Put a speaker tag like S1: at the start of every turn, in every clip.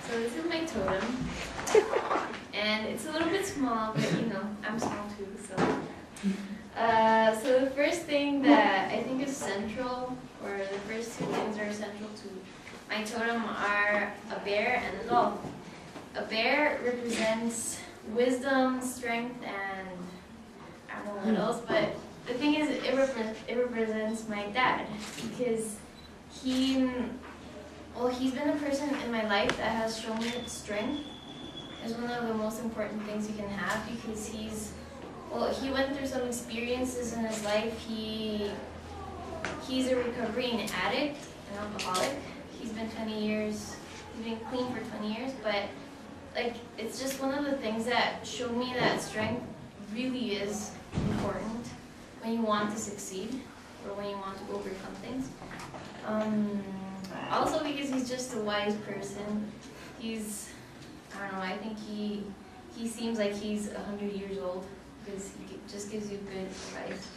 S1: So this is my totem, and it's a little bit small, but you know, I'm small too, so. So the first thing that I think is central, or the first two things that are central to my totem are a bear and a dolphin. A bear represents wisdom, strength, and I don't know what else, but the thing is, it represents my dad, because he's been a person in my life that has shown me that strength is one of the most important things you can have, because he went through some experiences in his life. He's a recovering addict, an alcoholic. He's been clean for 20 years, but like, it's just one of the things that showed me that strength really is important when you want to succeed, or when you want to overcome things. Also because he's just a wise person. I don't know, I think he seems like he's 100 years old, because he just gives you good advice.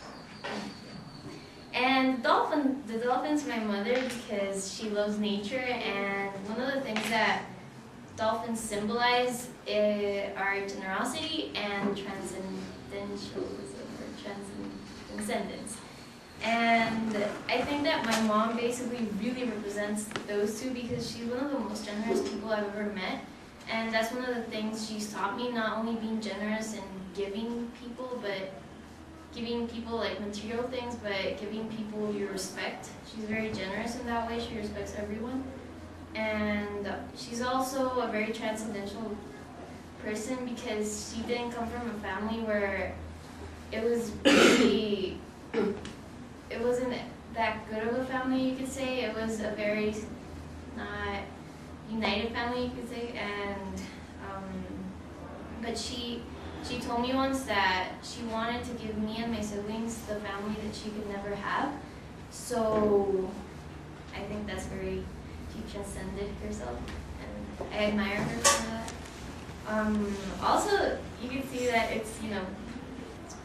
S1: And the dolphin's my mother, because she loves nature, and one of the things that dolphins symbolize are generosity and transcendentalism, or transcendence. And I think that my mom basically really represents those two, because she's one of the most generous people I've ever met. And that's one of the things she's taught me, not only being generous and giving people like material things, but giving people your respect. She's very generous in that way. She respects everyone. And she's also a very transcendental person, because she didn't come from a family where it wasn't that good of a family, you could say. It was a very not united family, you could say. And but she told me once that she wanted to give me and my siblings the family that she could never have. So I think that's very, she transcended herself, and I admire her for that. Also, you can see that it's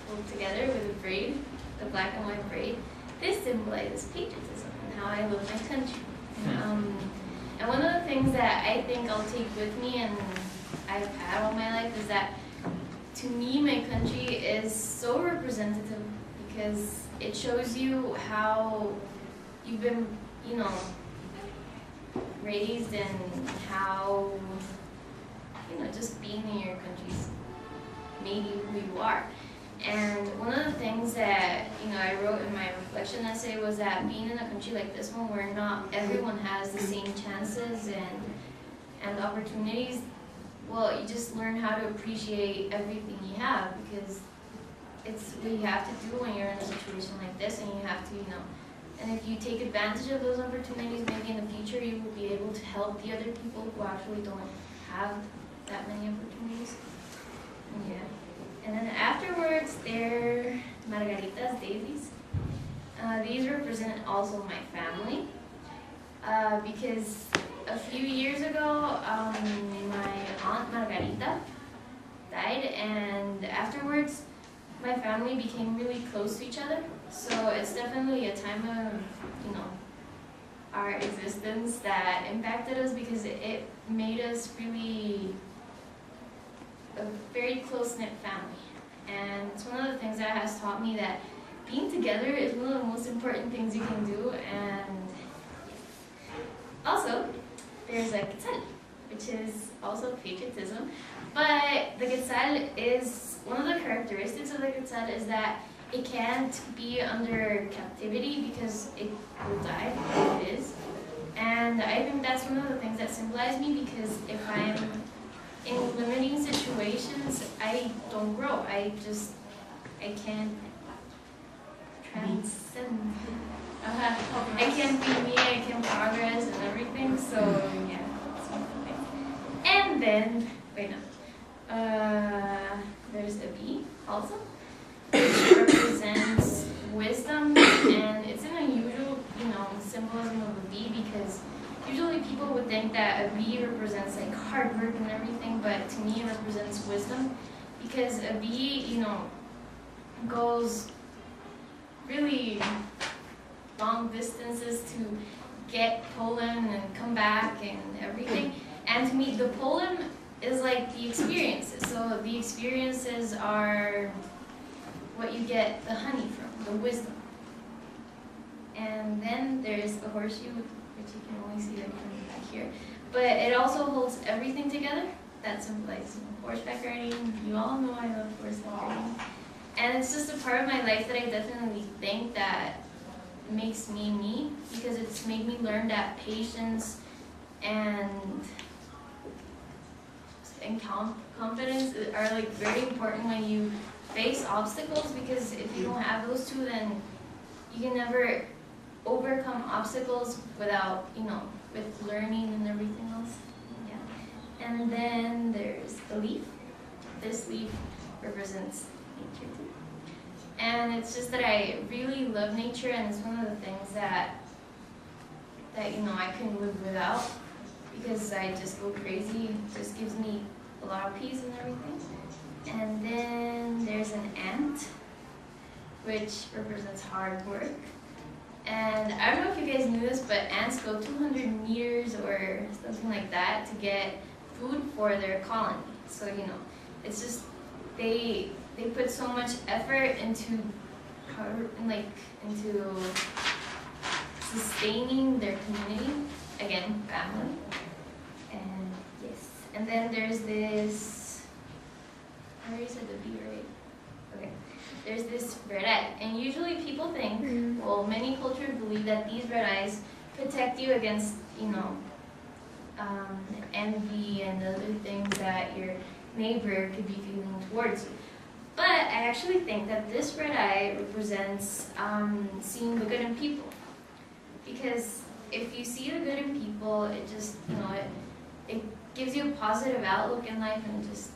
S1: pulled together with a braid, the black and white braid. This symbolizes patriotism and how I love my country. And one of the things that I think I'll take with me, and I've had all my life, is that to me my country is so representative, because it shows you how you've been, raised, and how, just being in your country's made you who you are. And one of the things that, I wrote in my reflection essay was that being in a country like this one, where not everyone has the same chances and opportunities, well, you just learn how to appreciate everything you have, because it's what you have to do when you're in a situation like this, and you have to, and if you take advantage of those opportunities, maybe in the future you will be able to help the other people who actually don't have that many opportunities. Yeah. And then afterwards, they're margaritas, daisies. These represent also my family, because a few years ago, my aunt Margarita died, and afterwards, my family became really close to each other. So it's definitely a time of, our existence that impacted us, because it made us really a very close-knit family. And it's one of the things that has taught me that being together is one of the most important things you can do. And also, there's a quetzal, which is also patriotism. But the quetzal is, one of the characteristics of the quetzal is that it can't be under captivity, because it will die if it is. And I think that's one of the things that symbolize me, because if I'm in limiting situations, I don't grow. I can't transcend. I can't be me, I can't progress and everything, so yeah, that's one of the things. And then, there's a bee also, which represents wisdom, and it's an unusual, symbolism of a bee, because usually people would think that a bee represents like hard work and everything, but to me it represents wisdom, because a bee, goes really long distances to get pollen and come back and everything. And to me, the poem is like the experiences. So the experiences are what you get the honey from, the wisdom. And then there's the horseshoe, which you can only see like from back here. But it also holds everything together. That symbolizes horseback riding. You all know I love horseback riding. And it's just a part of my life that I definitely think that makes me me, because it's made me learn that patience and confidence are like very important when you face obstacles, because if you don't have those two, then you can never overcome obstacles without, with learning and everything else. Yeah. And then there's the leaf. This leaf represents nature too. And it's just that I really love nature, and it's one of the things that I couldn't live without, because I just go crazy. It just gives me a lot of peace and everything. And then there's an ant, which represents hard work. And I don't know if you guys knew this, but ants go 200 meters or something like that to get food for their colony. So, it's just, they put so much effort into sustaining their community, again, family. And yes, and then there's this, I already said the bee, right? Okay. There's this red eye, and usually people think, well, many cultures believe that these red eyes protect you against, envy and other things that your neighbor could be feeling towards you. But I actually think that this red eye represents seeing the good in people, because if you see the good in people, it just, it gives you a positive outlook in life, and just,